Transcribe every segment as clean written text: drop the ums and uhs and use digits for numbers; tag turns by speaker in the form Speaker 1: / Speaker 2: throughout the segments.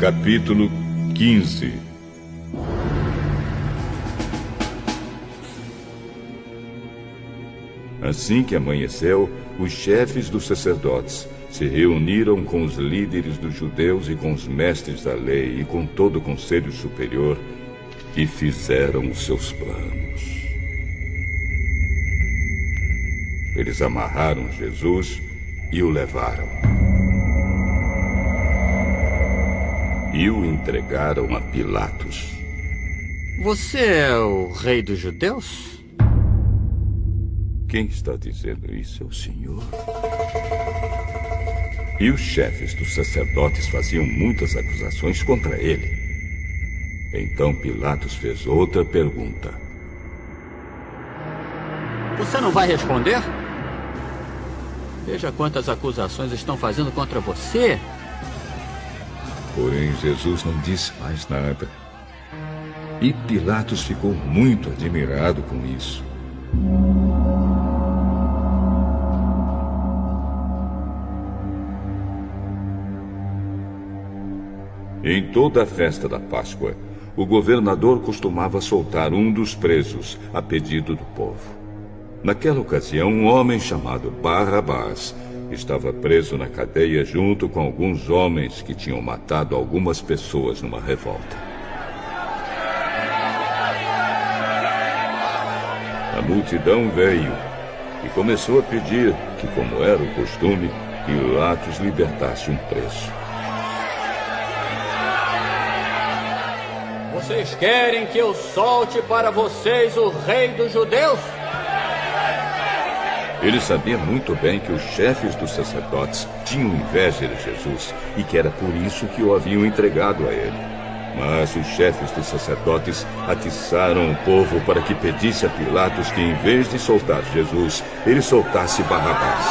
Speaker 1: Capítulo 15. Assim que amanheceu, os chefes dos sacerdotes se reuniram com os líderes dos judeus e com os mestres da lei e com todo o conselho superior e fizeram os seus planos. Eles amarraram Jesus e o levaram. E o entregaram a Pilatos.
Speaker 2: Você é o rei dos judeus?
Speaker 1: Quem está dizendo isso é o Senhor. E os chefes dos sacerdotes faziam muitas acusações contra ele. Então Pilatos fez outra pergunta.
Speaker 2: Você não vai responder? Veja quantas acusações estão fazendo contra você.
Speaker 1: Porém, Jesus não disse mais nada. E Pilatos ficou muito admirado com isso. Em toda a festa da Páscoa, o governador costumava soltar um dos presos a pedido do povo. Naquela ocasião, um homem chamado Barrabás estava preso na cadeia junto com alguns homens que tinham matado algumas pessoas numa revolta. A multidão veio e começou a pedir que, como era o costume, Pilatos libertasse um preso.
Speaker 2: Vocês querem que eu solte para vocês o rei dos judeus?
Speaker 1: Ele sabia muito bem que os chefes dos sacerdotes tinham inveja de Jesus e que era por isso que o haviam entregado a ele. Mas os chefes dos sacerdotes atiçaram o povo para que pedisse a Pilatos que, em vez de soltar Jesus, ele soltasse Barrabás.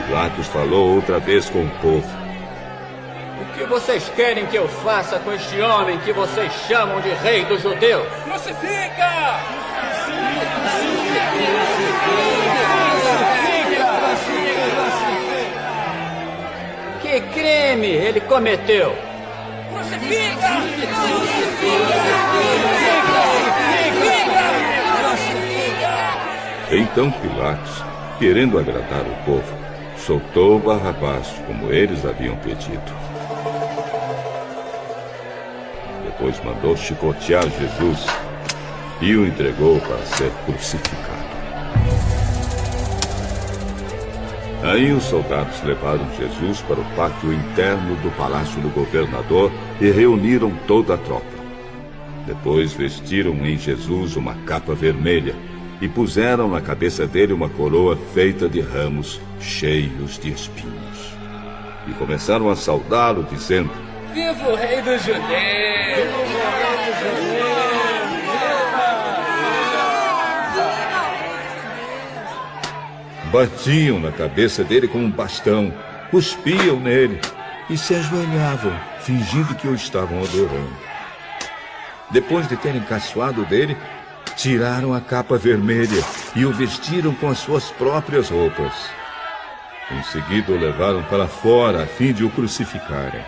Speaker 1: Pilatos falou outra vez com o povo.
Speaker 2: O que vocês querem que eu faça com este homem que vocês chamam de rei dos judeus?
Speaker 3: Crucifica!
Speaker 2: Que crime ele cometeu?
Speaker 3: Crucifica!
Speaker 1: Então Pilatos, querendo agradar o povo, soltou Barrabás como eles haviam pedido. Depois mandou chicotear Jesus e o entregou para ser crucificado. Aí os soldados levaram Jesus para o pátio interno do palácio do governador e reuniram toda a tropa. Depois vestiram em Jesus uma capa vermelha e puseram na cabeça dele uma coroa feita de ramos cheios de espinhos. E começaram a saudá-lo, dizendo:
Speaker 3: Viva o rei dos judeus!
Speaker 1: Batiam na cabeça dele com um bastão, cuspiam nele e se ajoelhavam, fingindo que o estavam adorando. Depois de terem caçoado dele, tiraram a capa vermelha e o vestiram com as suas próprias roupas. Em seguida o levaram para fora a fim de o crucificarem.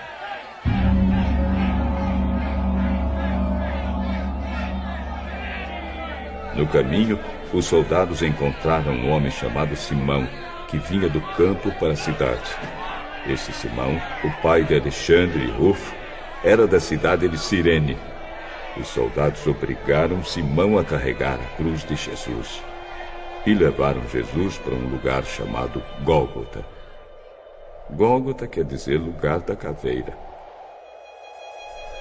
Speaker 1: No caminho, os soldados encontraram um homem chamado Simão, que vinha do campo para a cidade. Esse Simão, o pai de Alexandre e Rufo, era da cidade de Cirene. Os soldados obrigaram Simão a carregar a cruz de Jesus e levaram Jesus para um lugar chamado Gólgota. Gólgota quer dizer lugar da caveira.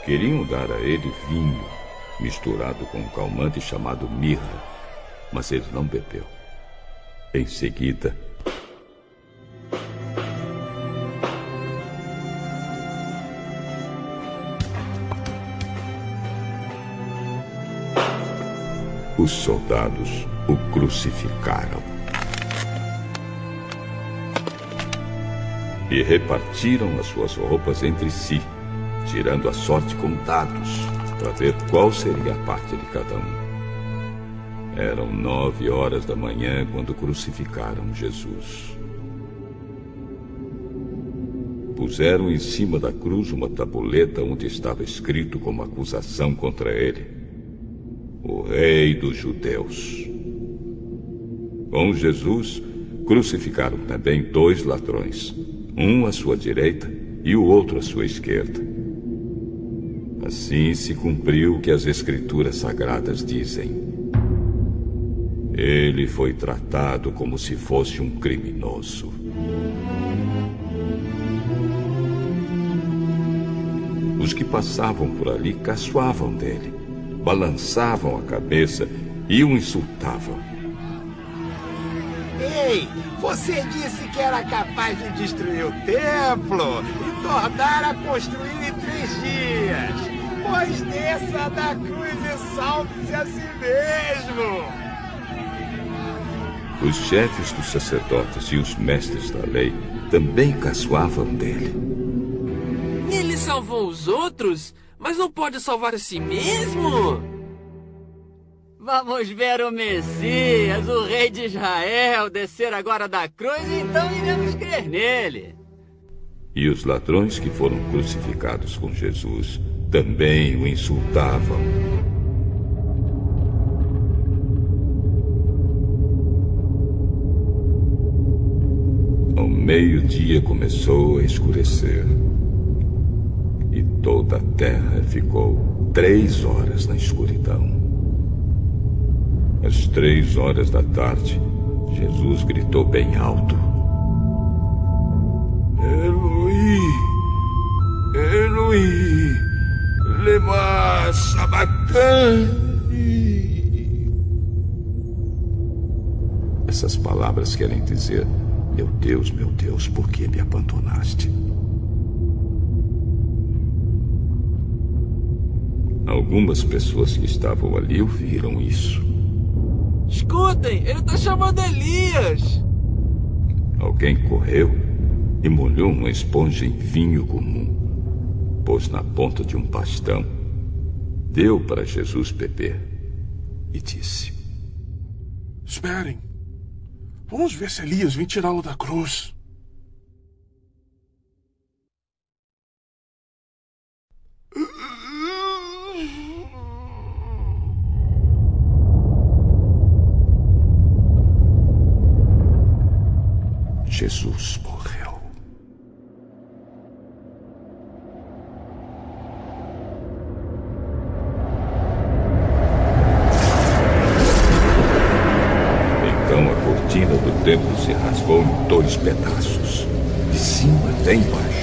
Speaker 1: Queriam dar a ele vinho, misturado com um calmante chamado mirra, mas ele não bebeu. Em seguida, os soldados o crucificaram e repartiram as suas roupas entre si, tirando a sorte com dados, para ver qual seria a parte de cada um. Eram 9 horas da manhã quando crucificaram Jesus. Puseram em cima da cruz uma tabuleta onde estava escrito como acusação contra ele: o Rei dos Judeus. Com Jesus, crucificaram também 2 ladrões, um à sua direita e o outro à sua esquerda. Assim se cumpriu o que as Escrituras Sagradas dizem: ele foi tratado como se fosse um criminoso. Os que passavam por ali caçoavam dele, balançavam a cabeça e o insultavam.
Speaker 4: Ei, você disse que era capaz de destruir o templo e tornar a construir em 3 dias. Pois desça da cruz e salte-se a si mesmo.
Speaker 1: Os chefes dos sacerdotes e os mestres da lei também caçoavam dele.
Speaker 5: Ele salvou os outros, mas não pode salvar a si mesmo?
Speaker 2: Vamos ver o Messias, o rei de Israel, descer agora da cruz e então iremos crer nele.
Speaker 1: E os ladrões que foram crucificados com Jesus também o insultavam. Ao meio-dia começou a escurecer. E toda a terra ficou 3 horas na escuridão. Às 3 horas da tarde, Jesus gritou bem alto: Eloi, Eloi, lema sabachthani. Essas palavras querem dizer: meu Deus, por que me abandonaste? Algumas pessoas que estavam ali ouviram isso.
Speaker 5: Escutem, ele está chamando Elias.
Speaker 1: Alguém correu e molhou uma esponja em vinho comum, pôs na ponta de um bastão, deu para Jesus beber e disse:
Speaker 6: esperem, vamos ver se Elias vem tirá-lo da cruz.
Speaker 1: Jesus morreu. Então a cortina do templo se rasgou em 2 pedaços, de cima até embaixo.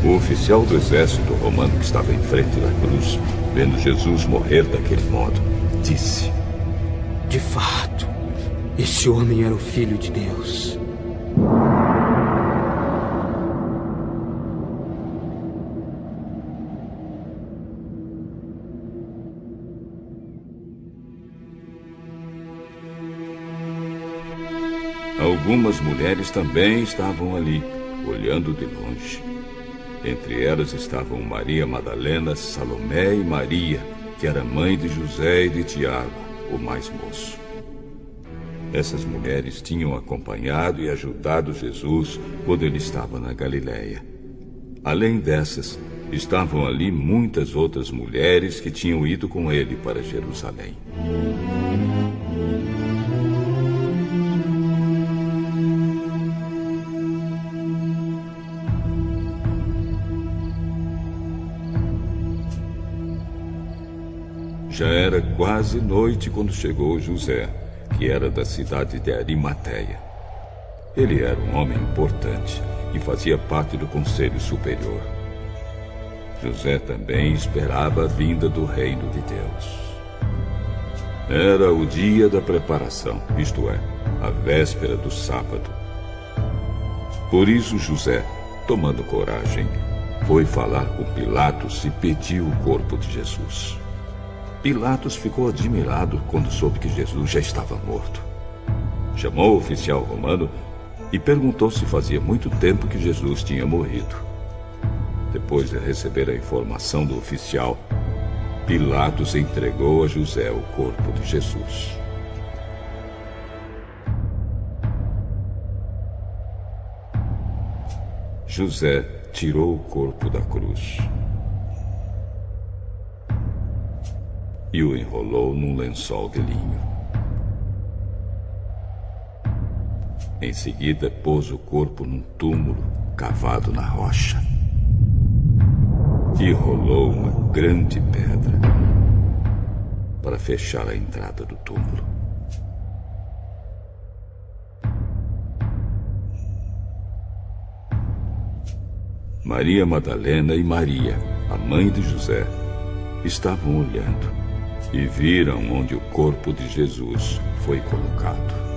Speaker 1: O oficial do exército romano que estava em frente da cruz, vendo Jesus morrer daquele modo, disse:
Speaker 7: de fato, esse homem era o Filho de Deus.
Speaker 1: Algumas mulheres também estavam ali, olhando de longe. Entre elas estavam Maria Madalena, Salomé e Maria, que era mãe de José e de Tiago, o mais moço. Essas mulheres tinham acompanhado e ajudado Jesus quando ele estava na Galileia. Além dessas, estavam ali muitas outras mulheres que tinham ido com ele para Jerusalém. Já era quase noite quando chegou José, que era da cidade de Arimateia. Ele era um homem importante e fazia parte do Conselho Superior. José também esperava a vinda do reino de Deus. Era o dia da preparação, isto é, a véspera do sábado. Por isso José, tomando coragem, foi falar com Pilatos e pediu o corpo de Jesus. Pilatos ficou admirado quando soube que Jesus já estava morto. Chamou o oficial romano e perguntou se fazia muito tempo que Jesus tinha morrido. Depois de receber a informação do oficial, Pilatos entregou a José o corpo de Jesus. José tirou o corpo da cruz e o enrolou num lençol de linho. Em seguida, pôs o corpo num túmulo cavado na rocha e rolou uma grande pedra para fechar a entrada do túmulo. Maria Madalena e Maria, a mãe de José, estavam olhando e viram onde o corpo de Jesus foi colocado.